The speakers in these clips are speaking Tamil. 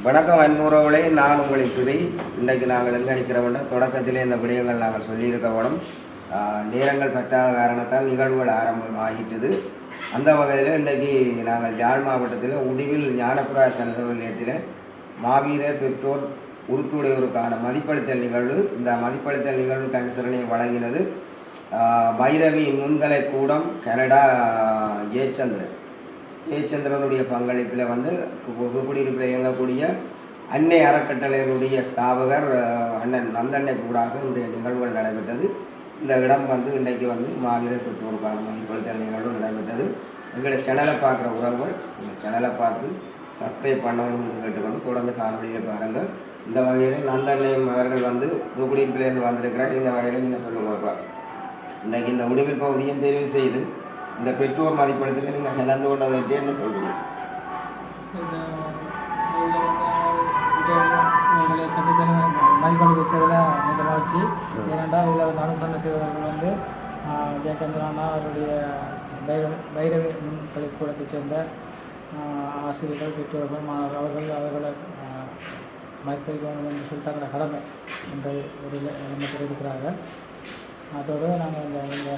வணக்கம் அன்புறவுகளே, நான் உங்களின் சுதை. இன்றைக்கு நாங்கள் எங்கே நிற்கிறோம்னா, தொடக்கத்திலே இந்த விடயங்கள் நாங்கள் சொல்லியிருக்க வேணும். நேரங்கள் பற்றாத காரணத்தால் நிகழ்வுகள் ஆரம்பமாகிட்டது. அந்த வகையில் இன்றைக்கு நாங்கள் யாழ் மாவட்டத்தில் உடுவில் ஞானபுரா சனக நிலையத்தில் மாவீரர் பெற்றோர் உறுத்துடையோருக்கான மதிப்பளித்தல் நிகழ்வு. இந்த மதிப்பளித்தல் நிகழ்வு கமிஷனை வழங்கினது பைரவி முன்கலை கூடம் கனடா ஜெயச்சந்திரனுடைய பங்களிப்பில் குடியிருப்பில் இயங்கக்கூடிய அன்னை அறக்கட்டளையினுடைய ஸ்தாபகர் அண்ணன் நந்தண்ணை கூடாக இந்த நிகழ்வுகள் நடைபெற்றது. இந்த இடம் இன்றைக்கு மாவீரர் பெற்றோருக்கான மதிப்பளித்தல் நிகழ்வு நடைபெற்றது. எங்களுடைய சேனலை பார்க்குற உறவுகள் இந்த சேனலை பார்த்து சப்ஸ்கிரைப் பண்ணணும்னு கேட்டுக்கொண்டு தொடர்ந்து காணொலியை பாருங்கள். இந்த வகையில் நந்தண்ணை அவர்கள் குடியிருப்பிலேருந்து வந்திருக்கிறார். இந்த வகையில் நீங்கள் சொல்லுங்கப்பா, இன்றைக்கு இந்த உடுவில் பகுதியும் தெரிவு செய்து இந்த பெற்றோர் மதிப்பீடுக்கு நீங்கள் கலந்து கொண்டதை என்ன சொல்கிறீங்க? மதிப்பீடு விஷயத்தில் மிக மகிழ்ச்சி. ஏனென்றால் இதில் அனுசரணை செய்தவர்கள் ஜெயச்சந்திரன் அவருடைய பைரவி பள்ளிக்கூடத்தைச் சேர்ந்த ஆசிரியர்கள், பெற்றோர்கள், மாணவர்கள் அவர்களை மதிப்பளிக்க வேண்டும் என்று சொல்லி தங்களோட கடமை என்ற ஒரு எண்ணத்தில் இருக்கிறார்கள். அதோடு நாங்கள் இந்த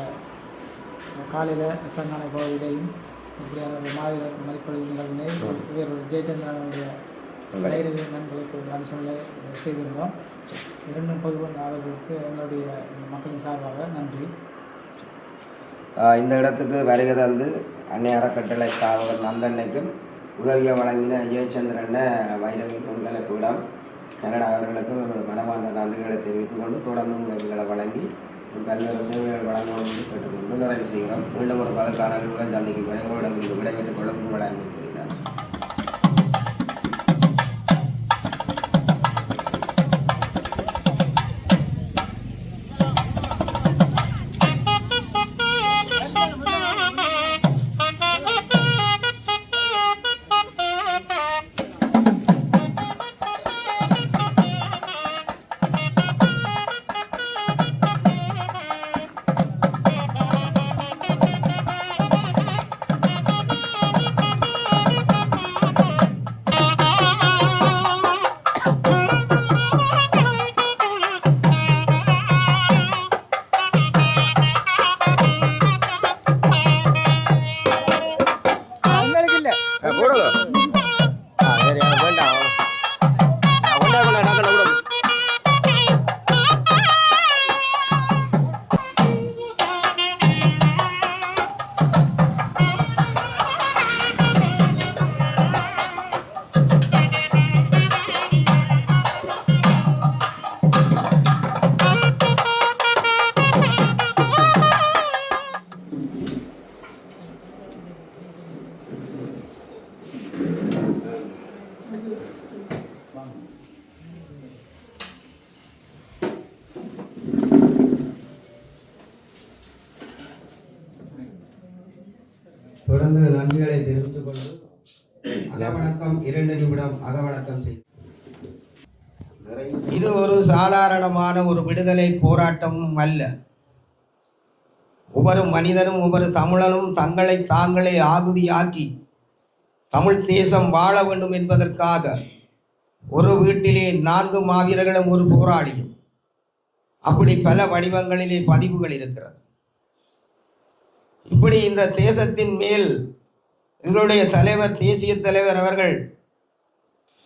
காலையில் சங்கானை பகுதியிலையும் இப்படியான மாவீரர் மதிப்பளி நிகழ்வினை இவருடைய ஜெயச்சந்திரனுடைய பைரவி நண்பர்களுக்கு அனுசரணை செய்திருந்தோம். இரண்டும் பொதுவான அவர்களுக்கு எங்களுடைய மக்களின் சார்பாக நன்றி. இந்த இடத்துக்கு வருகை தந்து அன்னை அறக்கட்டளை ஸ்தாபகர் நந்தண்ணைக்கும் உதவியை வழங்கின ஜெயச்சந்திரனை வைரவி முன்கலை கூடம் கனடா அவர்களுக்கு மனமார்ந்த நன்றிகளை தெரிவித்துக் கொண்டு தொடர்ந்து உதவிகளை வழங்கி பல்வேறு சேவைகள் வழங்கணும் என்று கேட்டுக்கொண்டு நிறைவு செய்கிறோம். மீண்டும் ஒரு பல காணொலிகளுடன் சந்திக்கும் வரை உங்களிடம் விடைபெற்றுக் கொள்ள உங்களை அனுமதிக்கிறேன். தொடர்ந்து நன்றிகளை தெரிவித்துக் கொண்டு அகவணக்கம் 2 நிமிடம் அகவணக்கம் செய்து. இது ஒரு சாதாரணமான ஒரு விடுதலை போராட்டமும் அல்ல. ஒவ்வொரு மனிதனும் ஒவ்வொரு தமிழனும் தங்களை தாங்களே ஆகுதியாக்கி தமிழ் தேசம் வாழ வேண்டும் என்பதற்காக ஒரு வீட்டிலே 4 மாவீரர்களும் ஒரு போராளியும், அப்படி பல வடிவங்களிலே பதிவுகள் இருக்கிறது. இப்படி இந்த தேசத்தின் மேல் எங்களுடைய தலைவர், தேசிய தலைவர் அவர்கள்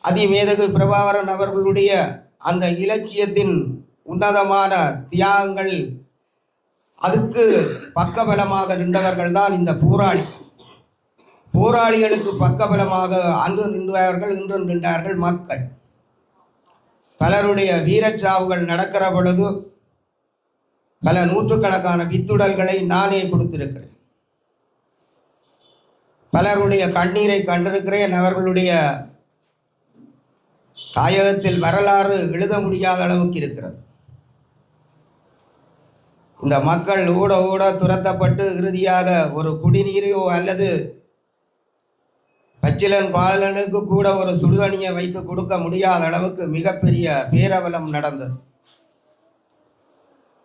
அதிமேதகு பிரபாகரன் அவர்களுடைய அந்த இலட்சியத்தின் உன்னதமான தியாகங்கள், அதுக்கு பக்கபலமாக நின்றவர்கள் தான் இந்த போராளிகளுக்கு பக்கபலமாக அன்று நின்றார்கள், இன்றும் நின்றார்கள் மக்கள். பலருடைய வீரச்சாவுகள் நடக்கிற பொழுது பல நூற்றுக்கணக்கான வித்துடல்களை நானே கொடுத்திருக்கிறேன். பலருடைய கண்ணீரை கண்டிருக்கிறேன். அவர்களுடைய தாயகத்தில் வரலாறு எழுத முடியாத அளவுக்கு இருக்கிறது. இந்த மக்கள் ஓட ஓட துரத்தப்பட்டு இறுதியாக ஒரு குடிநீரையோ அல்லது பச்சிலன் பாலனுக்கு கூட ஒரு சுடுதண்ணியை வைத்து கொடுக்க முடியாத அளவுக்கு மிகப்பெரிய பேரவலம் நடந்தது.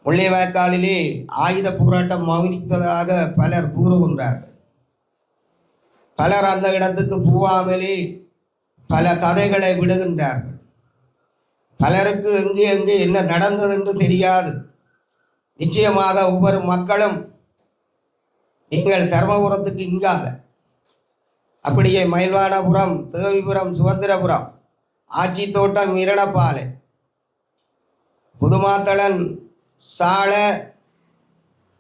முள்ளிவாய்க்காலிலே ஆயுத போராட்டம் மௌனித்ததாக பலர் கூறுகின்றார்கள். பலர் அந்த இடத்துக்கு போகாமலே பல கதைகளை விடுகின்றார்கள். பலருக்கு எங்கே எங்கே என்ன நடந்தது என்று தெரியாது. நிச்சயமாக ஒவ்வொரு மக்களும் நீங்கள் தர்மபுரத்துக்கு இங்கால, அப்படியே மயில்வானபுரம், தேவிபுரம், சுதந்திரபுரம், ஆச்சி தோட்டம், இரணப்பாலை, புதுமாத்தளன், சால,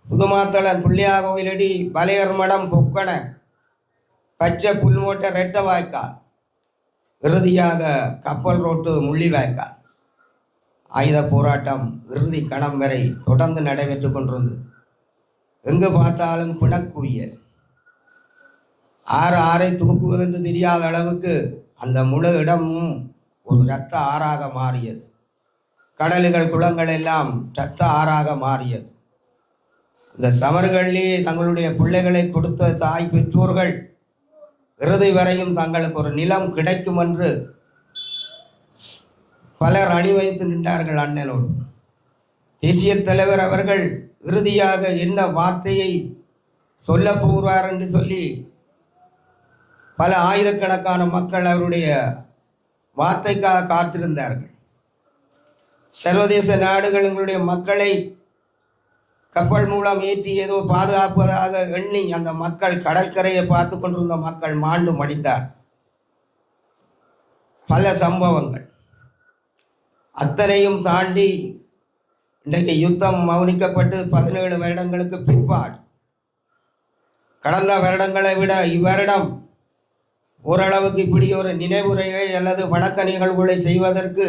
புதுமாத்தளன், பிள்ளையா கோயிலடி, பலையர் மடம், பொக்கண, பச்சை புல்மோட்டை, ரெட்ட வாய்க்கால், இறுதியாக கப்பல் ரோட்டு முள்ளிவாய்க்கால் ஆயுத போராட்டம் இறுதி கணம் வரை தொடர்ந்து நடைபெற்று கொண்டிருந்தது. எங்கு பார்த்தாலும் பிணக்குவியல். ஆறை தூக்குவதென்று தெரியாத அளவுக்கு அந்த முழு இடமும் ஒரு இரத்த ஆறாக மாறியது. கடல்கள், குளங்கள் எல்லாம் இரத்த ஆறாக மாறியது. இந்த சமர்களிலே தங்களுடைய பிள்ளைகளை கொடுத்த தாய் பெற்றோர்கள் இறுதி வரையும் தங்களுக்கு ஒரு நிலம் கிடைக்கும் என்று பலர் அணிவைத்து நின்றார்கள் அண்ணனோடு. தேசிய தலைவர் அவர்கள் இறுதியாக என்ன வார்த்தையை சொல்ல போகிறார் என்று சொல்லி பல ஆயிரக்கணக்கான மக்கள் அவருடைய வார்த்தைக்காக காத்திருந்தார்கள். சர்வதேச நாடுகள் எங்களுடைய மக்களை கப்பல் மூலம் ஏற்றி ஏதோ பாதுகாப்பதாக எண்ணி அந்த மக்கள் கடற்கரையை பார்த்து கொண்டிருந்த மக்கள் மாண்டு மடிந்தார். பல சம்பவங்கள் அத்தனையும் தாண்டி இன்றைக்கு யுத்தம் மௌனிக்கப்பட்டு 17 வருடங்களுக்கு பிற்பாடு, கடந்த வருடங்களை விட இவ்வருடம் ஓரளவுக்கு இப்படி ஒரு நினைவுரையை அல்லது வணக்க நிகழ்வுகளை செய்வதற்கு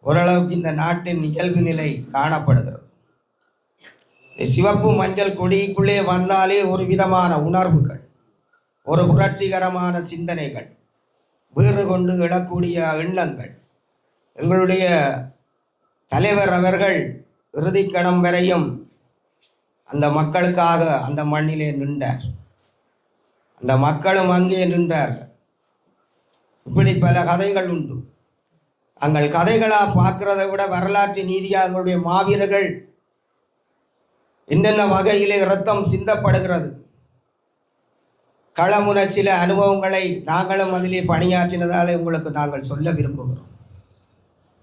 ஓரளவுக்கு இந்த நாட்டின் இயல்பு நிலை காணப்படுகிறது. சிவப்பு மஞ்சள் கொடிக்குள்ளே வந்தாலே ஒரு விதமான உணர்வுகள், ஒரு புரட்சிகரமான சிந்தனைகள், வேறு கொண்டு எழக்கூடிய எண்ணங்கள். எங்களுடைய தலைவர் அவர்கள் இறுதிக்கணம் வரையும் அந்த மக்களுக்காக அந்த மண்ணிலே நின்றார். அந்த மக்களும் அங்கே நின்றார்கள். இப்படி பல கதைகள் உண்டு. அங்கள் கதைகளாக பார்க்கிறதை விட வரலாற்று நீதியாக எங்களுடைய மாவீரர்கள் என்னென்ன வகையிலே இரத்தம் சிந்தப்படுகிறது, களமுன சில அனுபவங்களை நாங்களும் அதிலே பணியாற்றினதாலே உங்களுக்கு நாங்கள் சொல்ல விரும்புகிறோம்.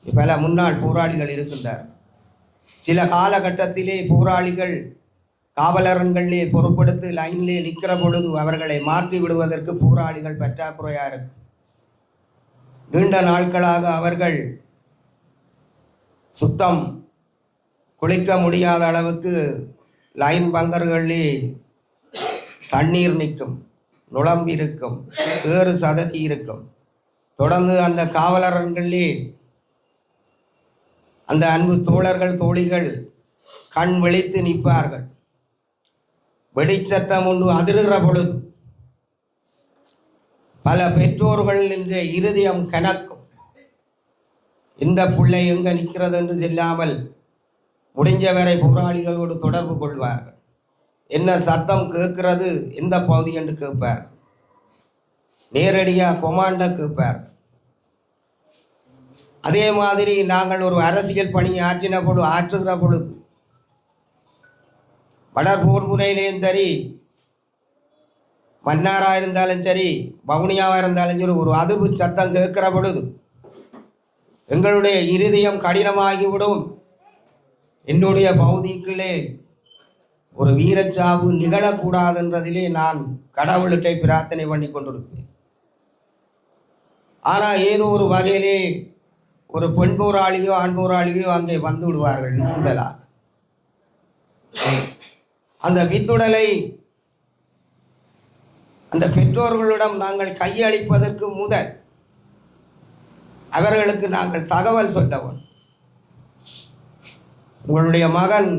பல முன்னாள் போராளிகள் இருக்கின்றார். சில காலகட்டத்திலே போராளிகள் காவலரன்களிலே பொறுப்படுத்தி லைனிலே நிற்கிற பொழுது அவர்களை மாற்றி விடுவதற்கு போராளிகள் பற்றாக்குறையாக இருக்கு. நீண்ட நாட்களாக அவர்கள் சுத்தம் குளிக்க முடியாத அளவுக்கு லைன் பங்கர்களிலே தண்ணீர் நிற்கும், நுழம்பு இருக்கும், சேறு சதறி இருக்கும். தொடர்ந்து அந்த காவலரன்களிலே அந்த அன்பு தோழர்கள் தோழிகள் கண் விழித்து நிற்பார்கள். வெடிச்சத்தம் ஒன்று அதிர்கிற பொழுது பல பெற்றோர்கள் என்ற இருதயம் கனக்கும். இந்த பிள்ளை எங்க நிற்கிறது என்று சொல்லாமல் முடிஞ்சவரை போராளிகளோடு தொடர்பு கொள்வார்கள். என்ன சத்தம் கேட்கிறது, எந்த பகுதி என்று கேட்பார். நேரடியாக கொமாண்டா கேட்பார். அதே மாதிரி நாங்கள் ஒரு அரசியல் பணி ஆற்றுகிற பொழுது வடர் போர் முனையிலேயும் சரி, மன்னாராக இருந்தாலும் சரி, வவுனியாவாக இருந்தாலும் சரி, ஒரு அதிர்வு சத்தம் கேட்கிற பொழுது எங்களுடைய இருதயம் கடினமாகிவிடும். என்னுடைய பகுதிக்குள்ளே ஒரு வீரச்சாவு நிகழக்கூடாதுன்றதிலே நான் கடவுள்கிட்ட பிரார்த்தனை பண்ணி கொண்டிருப்பேன். ஆனால் ஏதோ ஒரு வகையிலே ஒரு பெண் போராளியோ ஆண் போராளியோ அங்கே வந்து விடுவார்கள் வித்துடலாக. அந்த வித்துடலை அந்த பெற்றோர்களிடம் நாங்கள் கையளிப்பதற்கு முதல் அவர்களுக்கு நாங்கள் தகவல் சொல்லவும், உங்களுடைய மகன்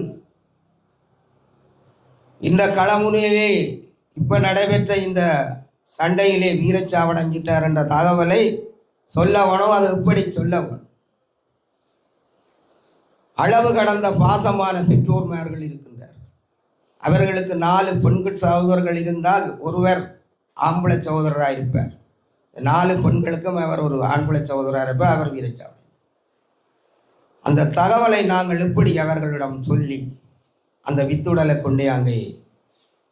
இந்த களமுனையிலே இப்ப நடைபெற்ற இந்த சண்டையிலே வீரச்சாவடைஞ்சிட்டார் என்ற தகவலை சொல்லவனும். அது எப்படி சொல்லவும், அளவு கடந்த பாசமான பெற்றோர்மார்கள் இருக்கின்றார். அவர்களுக்கு 4 பெண்கள் சகோதரர்கள் இருந்தால் ஒருவர் ஆம்பளை சகோதரராக இருப்பார். 4 பெண்களுக்கும் அவர் ஒரு ஆண்பிளை சகோதரராக இருப்பார். அவர் வீரச்சாவடி. அந்த தகவலை நாங்கள் எப்படி அவர்களிடம் சொல்லி அந்த வித்துடலை கொண்டே அங்கே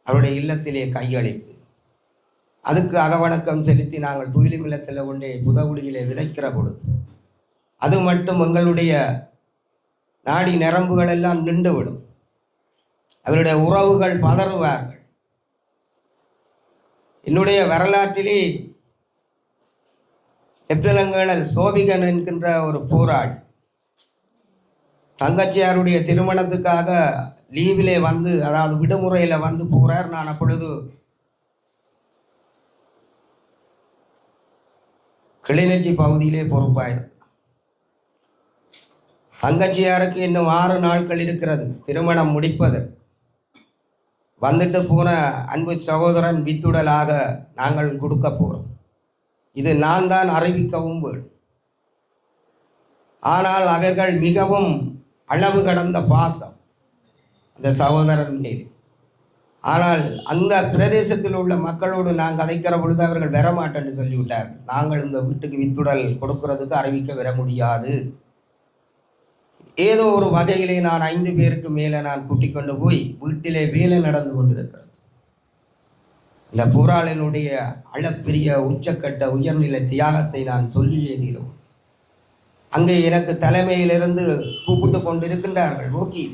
அவருடைய இல்லத்திலே கையளித்து அதுக்கு அகவணக்கம் செலுத்தி நாங்கள் துயிலும் இல்லத்தில் கொண்டே புதகுழியிலே விதைக்கிற பொழுது அது மட்டும் எங்களுடைய நாடி நரம்புகள் எல்லாம் நின்றுவிடும். அவருடைய உறவுகள் பதறுவார்கள். என்னுடைய வரலாற்றிலே லெப்டினல் சோபிகன் என்கின்ற ஒரு போராளி தங்கச்சியாருடைய திருமணத்துக்காக லீவிலே வந்து, அதாவது விடுமுறையில வந்து போறார். நான் அப்பொழுது கிளிநொச்சி பகுதியிலே பொறுப்பாயிருந்தேன். தங்கச்சியாருக்கு இன்னும் 6 நாட்கள் இருக்கிறது திருமணம் முடிப்பதற்கு. வந்துட்டு போன அன்பு சகோதரன் வித்துடலாக நாங்கள் கொடுக்க போறோம். இது நான் தான் அறிவிக்கவும் வேண்டும். ஆனால் அவர்கள் மிகவும் அளவு கடந்த பாசம் அந்த சகோதரன் மீது. ஆனால் அந்த பிரதேசத்தில் உள்ள மக்களோடு நான் கதைக்கிற பொழுது அவர்கள் வரமாட்டேன்னு சொல்லிவிட்டார்கள். நாங்கள் இந்த வீட்டுக்கு வித்துடல் கொடுக்கிறதுக்கு அறிவிக்க வர முடியாது. ஏதோ ஒரு வகையிலே நான் 5 பேருக்கு மேலே நான் கூட்டிக் கொண்டு போய் வீட்டிலே வேலை நடந்து கொண்டிருக்கிறது. இந்த போராளினுடைய அளப்பெரிய உச்சக்கட்ட உயர்நிலை தியாகத்தை நான் சொல்லியே தீரும். அங்கே எனக்கு தலைமையிலிருந்து கூப்பிட்டு கொண்டிருக்கின்றார்கள். ஓகே,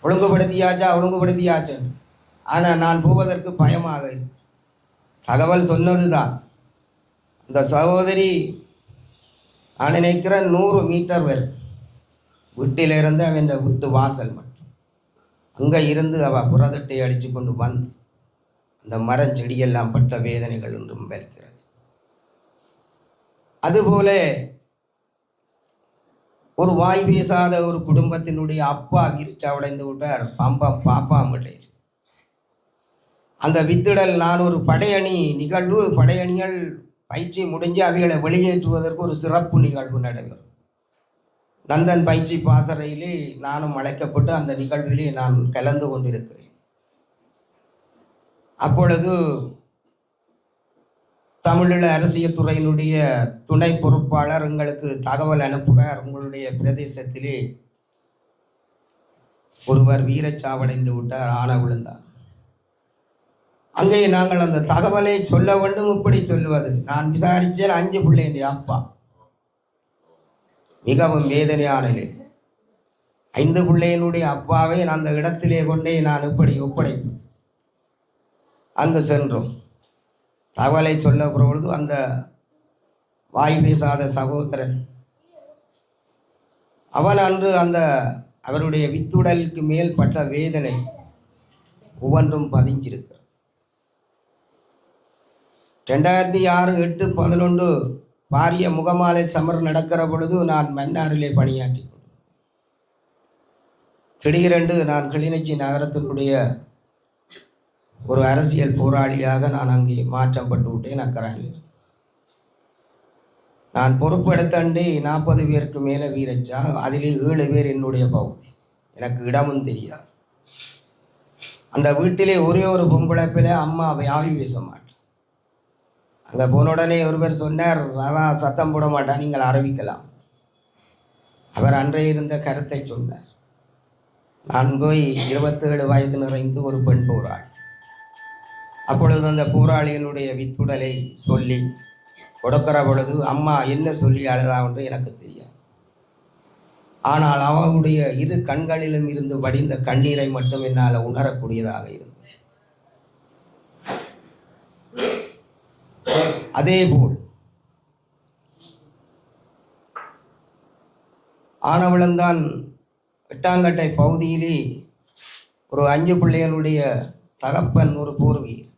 ஒழுங்குபடுத்தியாச்சு. ஆனால் நான் போவதற்கு பயமாக இருக்கு. தகவல் சொன்னதுதான். இந்த சகோதரி நான் நினைக்கிறேன் 100 மீட்டர் வரும் வீட்டிலிருந்து அவன் வீட்டு வாசல் மட்டும். அங்கே இருந்து அவள் புறதட்டை அடித்து கொண்டு வந்து அந்த மரம் செடியெல்லாம் பட்ட வேதனைகள் ஒன்றும் வலிக்கிறது. அதுபோல ஒரு வாய் பேசாத ஒரு குடும்பத்தினுடைய அப்பா வீரிச்சாவடைந்து விட்டார் பாப்பாமட்டை. அந்த வித்திடல் நான் ஒரு படையணி நிகழ்வு, படையணிகள் பயிற்சி முடிஞ்சு அவைகளை வெளியேற்றுவதற்கு ஒரு சிறப்பு நிகழ்வு நடைபெறும். நந்தன் பயிற்சி பாசறையிலே நானும் அழைக்கப்பட்டு அந்த நிகழ்விலே நான் கலந்து கொண்டிருக்கிறேன். அப்பொழுது தமிழீழ அரசியல் துறையினுடைய துணை பொறுப்பாளர் எங்களுக்கு தகவல் அனுப்புகிறார். உங்களுடைய பிரதேசத்திலே ஒருவர் வீரச்சாவடைந்து விட்டார், ஆன விழுந்தார். அங்கே நாங்கள் அந்த தகவலை சொல்ல வேண்டும். இப்படி சொல்லுவது, நான் விசாரிச்சேன். 5 பிள்ளைங்க அப்பா மிகவும் வேதனையான நிலை. 5 பிள்ளையினுடைய அப்பாவை நான் அந்த இடத்திலே கொண்டே நான் இப்படி ஒப்படைப்பது. அங்கு சென்றோம். தகவலை சொல்ல பொழுது அந்த வாய் பேசாத சகோதரன் அவன் அன்று அந்த அவருடைய வித்துடலுக்கு மேல் பட்ட வேதனை ஒவ்வொன்றும் பதிஞ்சிருக்கிறது. 2006, 8, 11 பாரிய முகமாலை சமர் நடக்கிற பொழுது நான் மன்னாரிலே பணியாற்றி கொண்டேன். திடீரென்று நான் கிளிநொச்சி நகரத்தினுடைய ஒரு அரசியல் போராளியாக நான் அங்கே மாற்றப்பட்டு விட்டேன். அக்கறையில் நான் பொறுப்பெடுத்தண்டே 40 பேருக்கு மேலே வீரச்சா. அதிலே 7 பேர் என்னுடைய பகுதி. எனக்கு இடமும் தெரியாது. அந்த வீட்டிலே ஒரே ஒரு பொம்பளை பிள்ளை அம்மா யாவி பேச மாட்டேன். அங்கே போன உடனே ஒருவர் சொன்னார், அதான் சத்தம் போட மாட்டான், நீங்கள் ஆரம்பிக்கலாம். அவர் அன்றைய இருந்த கருத்தை சொன்னார். நான் போய் 27 வயது நிறைந்து ஒரு பெண் போராளி. அப்பொழுது அந்த போராளியினுடைய வித்துடலை சொல்லி கொடுக்கிற பொழுது அம்மா என்ன சொல்லி அழுதா என்று எனக்கு தெரியாது. ஆனால் அவளுடைய 2 கண்களிலும் இருந்து வடிந்த கண்ணீரை மட்டும் என்னால் உணரக்கூடியதாக இருந்தது. அதேபோல் ஆனவளந்தான் எட்டாங்கட்டை பகுதியிலே ஒரு 5 பிள்ளைகளுடைய தகப்பன் ஒரு போர்வீர்.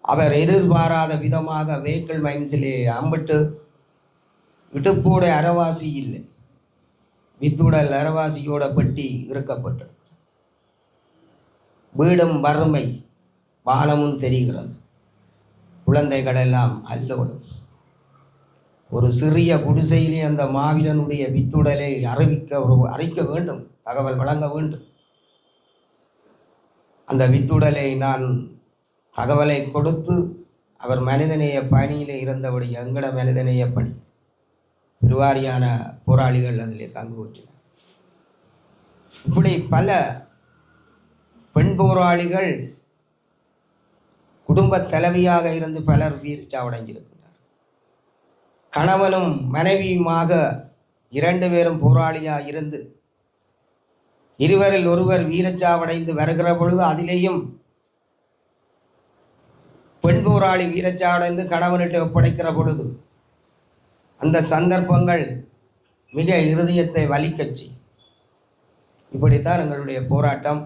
அவர் எதிர்பாராத விதமாக வெஹிக்கிள் மைன்ஸிலே அம்பிட்டு இடுப்போட அரைவாசி இல்லை, வித்துடல் அரைவாசியோட பெட்டி இருக்கப்பட்டு வீடும் வறுமை, வானமும் தெரிகிறது. குழந்தைகள் எல்லாம் அல்லோடும். ஒரு சிறிய குடிசையிலே அந்த மாவீரனுடைய வித்துடலை அறிக்க வேண்டும், தகவல் வழங்க வேண்டும். அந்த வித்துடலை நான் தகவலை கொடுத்து அவர் மனிதநேய பணியிலே இருந்தபடி எங்கட மனிதநேய பணி பெருவாரியான போராளிகள் அதிலே பங்குபற்றினார். இப்படி பல பெண் போராளிகள் குடும்ப தலைவியாக இருந்து பலர் வீரச்சாவடைஞ்சிருக்கிறார். கணவனும் மனைவியுமாக 2 பேரும் போராளியாக இருந்து இருவரில் ஒருவர் வீரச்சாவடைந்து வருகிற பொழுது அதிலேயும் பெண் போராளி வீரச்சாவடைந்து கணவனிட்டு ஒப்படைக்கிற பொழுது அந்த சந்தர்ப்பங்கள் மிக இருதயத்தை வலிக்கச்சி. இப்படித்தான் எங்களுடைய போராட்டம்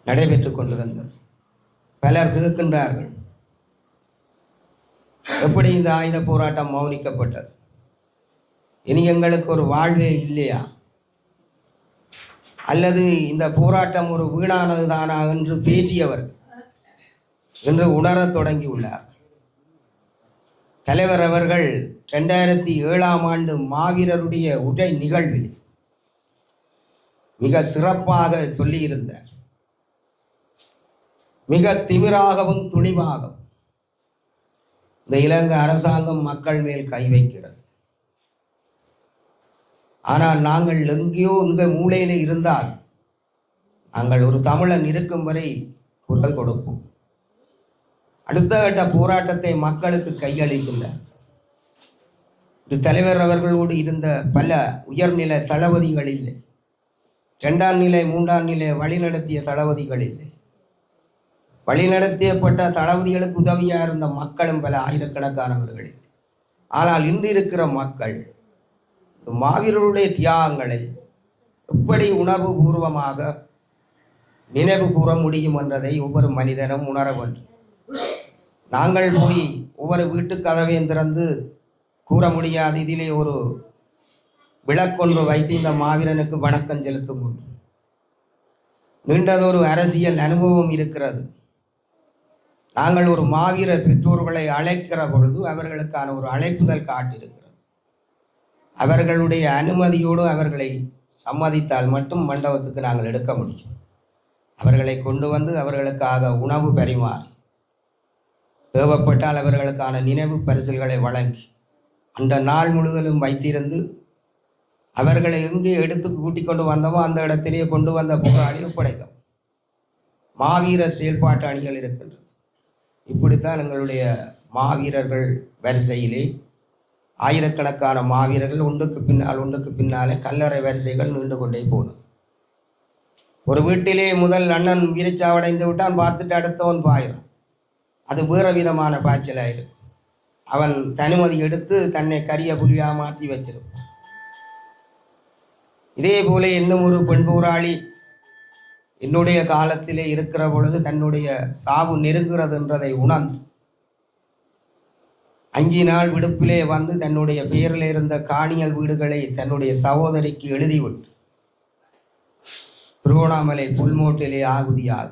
நடைபெற்றுக் கொண்டிருந்தது. பலர் கேட்கின்றார்கள், எப்படி இந்த ஆயுத போராட்டம் மௌனிக்கப்பட்டது? இனி எங்களுக்கு ஒரு வாழ்வே இல்லையா? அல்லது இந்த போராட்டம் ஒரு வீணானது தானா என்று பேசியவர் என்று உணரத் தொடங்கியுள்ளார். தலைவர் அவர்கள் 2007ஆம் ஆண்டு மாவீரருடைய உரை நிகழ்வில் மிக சிறப்பாக சொல்லியிருந்தார். மிக திமிராகவும் துணிவாகவும் இந்த இலங்கை அரசாங்கம் மக்கள் மேல் கை வைக்கிறது. ஆனால் நாங்கள் எங்கேயோ இங்க மூலையில இருந்தால் நாங்கள் ஒரு தமிழன் இருக்கும் வரை குரல் கொடுப்போம். அடுத்த கட்ட போராட்டத்தை மக்களுக்கு கையளிக்கின்றார். தலைவர் அவர்களோடு இருந்த பல உயர்நிலை தளபதிகள் இல்லை, 2ஆம் நிலை 3ஆம் நிலை வழிநடத்திய தளபதிகள் இல்லை. வழிநடத்தியப்பட்ட தளபதிகளுக்கு உதவியாக இருந்த மக்களும் பல ஆயிரக்கணக்கானவர்கள் இல்லை. ஆனால் இன்று இருக்கிற மக்கள் மாவீரருடைய தியாகங்களை எப்படி உணர்வு பூர்வமாக நினைவு கூற முடியும் என்றதை ஒவ்வொரு மனிதனும் உணர வேண்டும். நாங்கள் போய் ஒவ்வொரு வீட்டு கதவையும் திறந்து கூற முடியாது, இதிலே ஒரு விளக்கொன்று வைத்து இந்த மாவீரனுக்கு வணக்கம் செலுத்தும் உண்டு. நீண்டதொரு அரசியல் அனுபவம் இருக்கிறது. நாங்கள் ஒரு மாவீரர் பெற்றோர்களை அழைக்கிற பொழுது அவர்களுக்கான ஒரு அழைப்புதல் காட்டியிருக்கிறது. அவர்களுடைய அனுமதியோடு அவர்களை சம்மதித்தால் மட்டும் மண்டபத்துக்கு நாங்கள் எடுக்க முடியும். அவர்களை கொண்டு வந்து அவர்களுக்காக உணவு பரிமாறி, தேவைப்பட்டால் அவர்களுக்கான நினைவு பரிசுகளை வழங்கி அந்த நாள் முழுவதும் வைத்திருந்து அவர்களை எங்கே எடுத்து கூட்டிக் கொண்டு வந்தோமோ அந்த இடத்திலேயே கொண்டு வந்த போராளி ஒப்படைக்கும் மாவீரர் செயல்பாட்டு அணிகள் இருக்கின்றது. இப்படித்தான் எங்களுடைய மாவீரர்கள் வரிசையிலே ஆயிரக்கணக்கான மாவீரர்கள் ஒன்றுக்கு பின்னாலே கல்லறை வரிசைகள் நீண்டு கொண்டே போனது. ஒரு வீட்டிலே முதல் அண்ணன் வீரச்சாவடைந்து விட்டான், பார்த்துட்டு அடுத்தவன் பாயிரம். அது வேற விதமான பாய்ச்சலாயிருக்கு. அவன் தனுமதி எடுத்து தன்னை கரிய புலியாக மாற்றி வச்சிருப்பான். இதே போல இன்னும் ஒரு பெண் போராளி என்னுடைய காலத்திலே இருக்கிற பொழுது தன்னுடைய சாவு நெருங்குகிறது என்றதை உணர்ந்து 5 நாள் விடுப்பிலே வந்து தன்னுடைய பெயரில் இருந்த காணியல் வீடுகளை தன்னுடைய சகோதரிக்கு எழுதிவிட்டு திருவண்ணாமலை புல்மோட்டிலே ஆகுதியாக.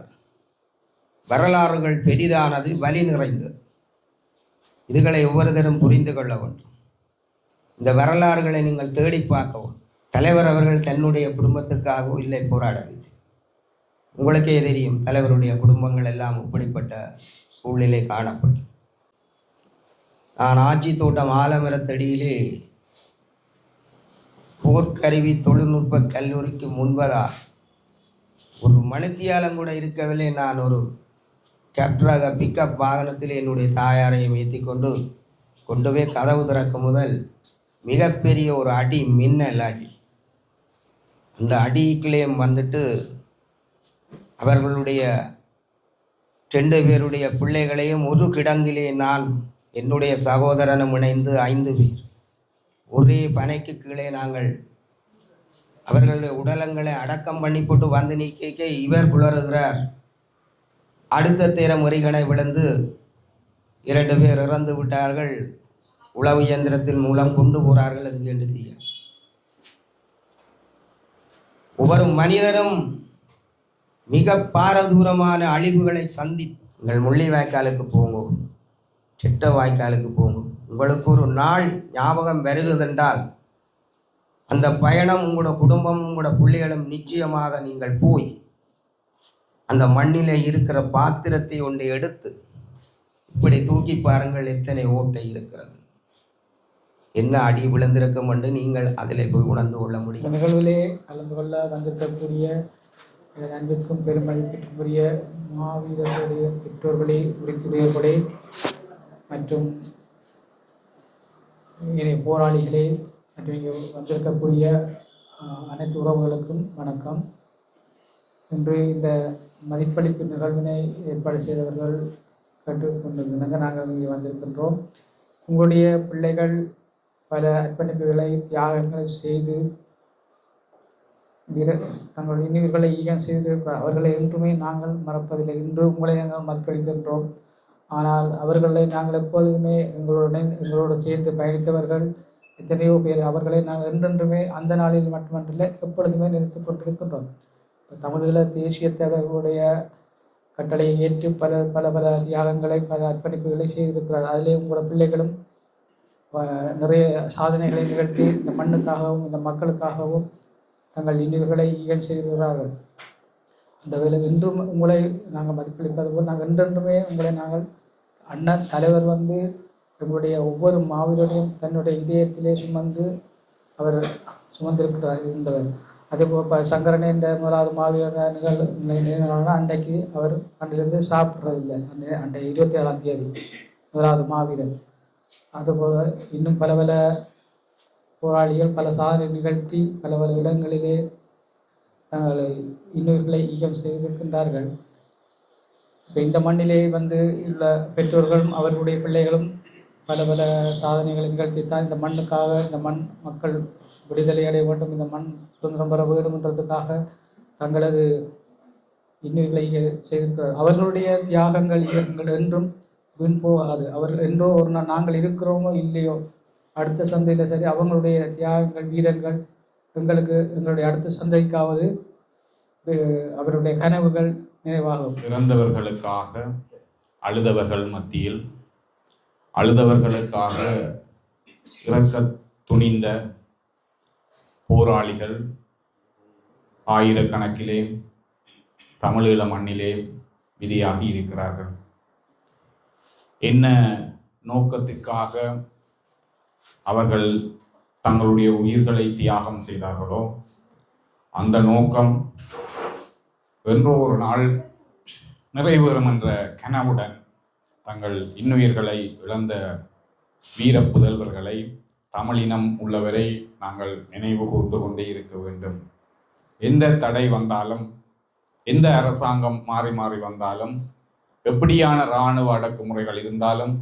வரலாறுகள் பெரிதானது, வலி நிறைந்தது. இதுகளை ஒவ்வொருத்தரும் புரிந்து கொள்ள வேண்டும். இந்த வரலாறுகளை நீங்கள் தேடி பார்க்கவும். தலைவர் அவர்கள் தன்னுடைய குடும்பத்துக்காகவோ இல்லை போராடவில்லை. உங்களுக்கே தெரியும் தலைவருடைய குடும்பங்கள் எல்லாம் இப்படிப்பட்ட சூழ்நிலை காணப்பட்டது. நான் ஆட்சி தோட்டம் ஆலமரத்தடியிலே போர்க்கருவி தொழில்நுட்ப கல்லூரிக்கு முன்பதாக ஒரு மணித்தியாலம் கூட இருக்கவில்லை. நான் ஒரு கேப்டராக பிக்கப் வாகனத்தில் என்னுடைய தாயாரையும் ஏற்றி கொண்டு போய் கதவு திறக்கும் முதல் மிகப்பெரிய ஒரு அடி, மின்னல் அடி. அந்த அடிக்குள்ளேயும் வந்துட்டு அவர்களுடைய 2 பேருடைய பிள்ளைகளையும் ஒரு கிடங்கிலே நான் என்னுடைய சகோதரனும் இணைந்து 5 பேர் ஒரே பனைக்கு கீழே நாங்கள் அவர்களுடைய உடலங்களை அடக்கம் பண்ணி போட்டு வந்து நீக்க இவர் குளறுகிறார். அடுத்த தேர முறைகளை விழுந்து 2 பேர் இறந்து விட்டார்கள். உளவு இயந்திரத்தின் மூலம் கொண்டு போறார்கள் என்று தெரியும். ஒவ்வொரு மனிதனும் மிக பாரதூரமான அழிவுகளை உங்கள் முள்ளிவாய்க்காலுக்கு போங்க, சிட்ட வாய்க்காலுக்கு போங்க. உங்களுக்கு ஒரு நாள் ஞாபகம் வருகுதென்றால் அந்த பயணம் உங்களோட குடும்பம் உங்களோட பிள்ளைகளும் நிச்சயமாக நீங்கள் போய் அந்த மண்ணிலே இருக்கிற பாத்திரத்தை ஒன்றை எடுத்து இப்படி தூக்கி பாருங்கள், எத்தனை ஓட்டை இருக்கிறது, என்ன அடி விழுந்திருக்கும் என்று நீங்கள் அதில் போய் உணர்ந்து கொள்ள முடியும். நிகழ்விலே கலந்து கொள்ள வந்திருக்கக்கூடிய அன்பிற்கும் பெருமதிப்பிற்குரிய மாவீரர்களுடைய பெற்றோர்களே, உரித்துடையவர்களே மற்றும் இங்கே போராளிகளே மற்றும் இங்கே வந்திருக்கக்கூடிய அனைத்து உறவுகளுக்கும் வணக்கம். இன்று இந்த மதிப்பளிப்பு நிகழ்வினை ஏற்பாடு செய்தவர்கள் கேட்டுக்கொண்டிருந்தாங்க. நாங்கள் இங்கே வந்திருக்கின்றோம். உங்களுடைய பிள்ளைகள் பல அர்ப்பணிப்புகளை தியாகங்களை செய்து தங்களுடைய நினைவுகளை ஈகம் செய்திருக்கிறார். அவர்களை என்றுமே நாங்கள் மறப்பதில்லை. இன்று உங்களை நாங்கள் மதிப்பளிக்கின்றோம். ஆனால் அவர்களை நாங்கள் எப்பொழுதுமே எங்களோடு சேர்ந்து பயணித்தவர்கள் எத்தனையோ பேர். அவர்களை நாங்கள் என்றென்றுமே அந்த நாளில் மட்டுமன்றல்ல எப்பொழுதுமே நிறுத்திக் கொண்டிருக்கின்றோம். தமிழீழ தேசிய தலைவர்களுடைய கட்டளையை ஏற்று பல பல பல தியாகங்களை பல அர்ப்பணிப்புகளை செய்திருக்கிறார். அதிலே உங்களோட பிள்ளைகளும் நிறைய சாதனைகளை நிகழ்த்தி இந்த மண்ணுக்காகவும் இந்த மக்களுக்காகவும் தங்கள் நினைவுகளை ஈகம் செய்கிறார்கள். அந்த வேலை இன்றும் உங்களை நாங்கள் மதிப்பளிப்பது போல் நாங்கள் என்றென்றுமே உங்களை நாங்கள் அண்ணன் தலைவர் எங்களுடைய ஒவ்வொரு மாவீரரையும் தன்னுடைய இதயத்திலே அவர் சுமந்திருக்கிறார் இருந்தவர். அதேபோல் சங்கரன் என்ற முதலாவது மாவீரர் நிகழ்வு அன்றைக்கு அவர் அன்றிலிருந்து சாப்பிட்றதில்லை. அன்றைய 27ஆம் தேதி முதலாவது மாவீரர். அதுபோல் இன்னும் பல பல போராளிகள் பல சாதனை நிகழ்த்தி பல பல இடங்களிலே தங்களை இன்னொருகளை ஈகம் செய்திருக்கின்றார்கள். இப்போ இந்த மண்ணிலே உள்ள பெற்றோர்களும் அவர்களுடைய பிள்ளைகளும் பல பல சாதனைகளை நிகழ்த்தித்தான் இந்த மண்ணுக்காக இந்த மண் மக்கள் விடுதலை அடைய வேண்டும், இந்த மண் சுதந்திரம் பெற வேண்டும் என்றதுக்காக தங்களது இன்னொருகளை செய்திருக்கிறார். அவர்களுடைய தியாகங்கள் என்றும் வீண் போகாது. அவர்கள் என்றோ ஒரு நாள் நாங்கள் இருக்கிறோமோ இல்லையோ அடுத்த சந்தையில் சரி அவங்களுடைய தியாகங்கள் வீரர்கள் எங்களுடைய அடுத்த சந்தைக்காவது அவருடைய கனவுகள் நினைவாகும். இறந்தவர்களுக்காக அழுதவர்கள் மத்தியில் அழுதவர்களுக்காக இறக்க துணிந்த போராளிகள் ஆயிரக்கணக்கிலே தமிழீழ மண்ணிலே விதியாகி இருக்கிறார்கள். என்ன நோக்கத்திற்காக அவர்கள் தங்களுடைய உயிர்களை தியாகம் செய்தார்களோ அந்த நோக்கம் வென்றோ ஒரு நாள் நிறைவேறும் என்ற கனவுடன் தங்கள் இன்னுயிர்களை இழந்த வீர புதல்வர்களை தமிழினம் உள்ளவரை நாங்கள் நினைவு கூர்ந்து கொண்டே இருக்க வேண்டும். எந்த தடை வந்தாலும், எந்த அரசாங்கம் மாறி மாறி வந்தாலும், எப்படியான இராணுவ அடக்குமுறைகள் இருந்தாலும்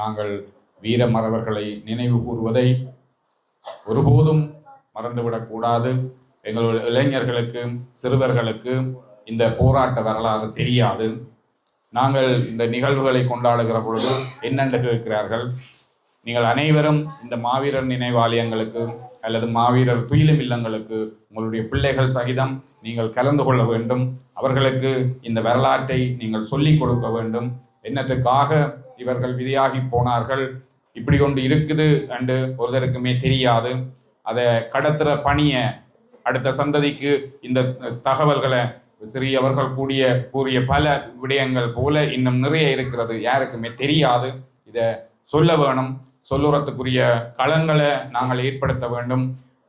நாங்கள் வீர மறவர்களை நினைவு கூறுவதை ஒருபோதும் மறந்துவிடக்கூடாது. எங்களுடைய இளைஞர்களுக்கு சிறுவர்களுக்கு இந்த போராட்ட வரலாறு தெரியாது. நாங்கள் இந்த நிகழ்வுகளை கொண்டாடுகிற பொழுது என்னென்று கேட்கிறார்கள், நீங்கள் அனைவரும் இந்த மாவீரர் நினைவாலயங்களுக்கு அல்லது மாவீரர் துயிலும் இல்லங்களுக்கு உங்களுடைய பிள்ளைகள் சகிதம் நீங்கள் கலந்து கொள்ள வேண்டும். அவர்களுக்கு இந்த வரலாற்றை நீங்கள் சொல்லிக் கொடுக்க வேண்டும். என்னத்துக்காக இவர்கள் விதியாகி போனார்கள், இப்படி ஒன்று இருக்குது என்று ஒருத்தருக்குமே தெரியாது. அதை கடத்துகிற பணியை அடுத்த சந்ததிக்கு இந்த தகவல்களை சிறியவர்கள் கூறிய பல விடயங்கள் போல இன்னும் நிறைய இருக்கிறது, யாருக்குமே தெரியாது. இதை சொல்ல வேணும். சொல்லுறதுக்குரிய களங்களை நாங்கள் ஏற்படுத்த வேண்டும்.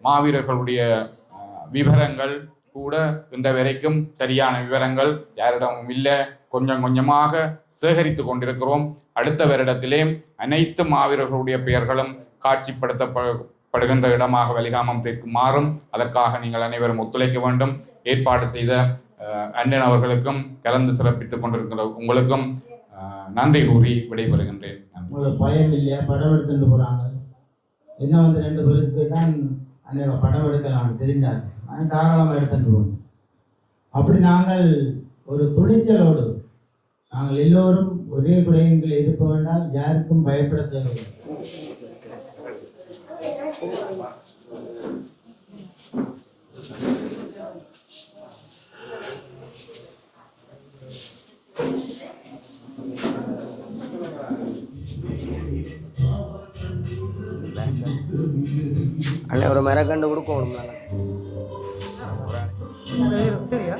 மாவீரர்களுடைய விவரங்கள் கூட இன்ற வரைக்கும் சரியான விவரங்கள் யாரிடமும் இல்லை. கொஞ்சம் கொஞ்சமாக சேகரித்து கொண்டிருக்கிறோம். அடுத்த வருடத்திலே அனைத்து மாவீரர்களுடைய பெயர்களும் காட்சிப்படுத்தப்படுகின்ற இடமாக வலிகாமம் தெற்கு மாறும். அதற்காக நீங்கள் அனைவரும் ஒத்துழைக்க வேண்டும். ஏற்பாடு செய்த அண்ணன் அவர்களுக்கும் கலந்து சிறப்பித்துக் கொண்டிருக்கிற உங்களுக்கும் நன்றி கூறி விடைபெறுகின்றேன். உங்களுக்கு பயம் இல்லையா? படம் எடுத்துட்டு போகிறாங்க. என்ன 2 போலீஸ் போயிட்டான் அன்னை படம் எடுக்கலாம் தெரிஞ்சாங்க. ஆனால் தாராளமாக எடுத்துட்டு போகணும். அப்படி நாங்கள் ஒரு துணிச்சலோடு நாங்கள் எல்லோரும் ஒரே குடையங்கள் இருப்ப வேண்டால் யாருக்கும் பயப்பட தேவையில்லை. அண்ணே ஒரு மரக்கண்டு கொடுக்கணும். சரியா?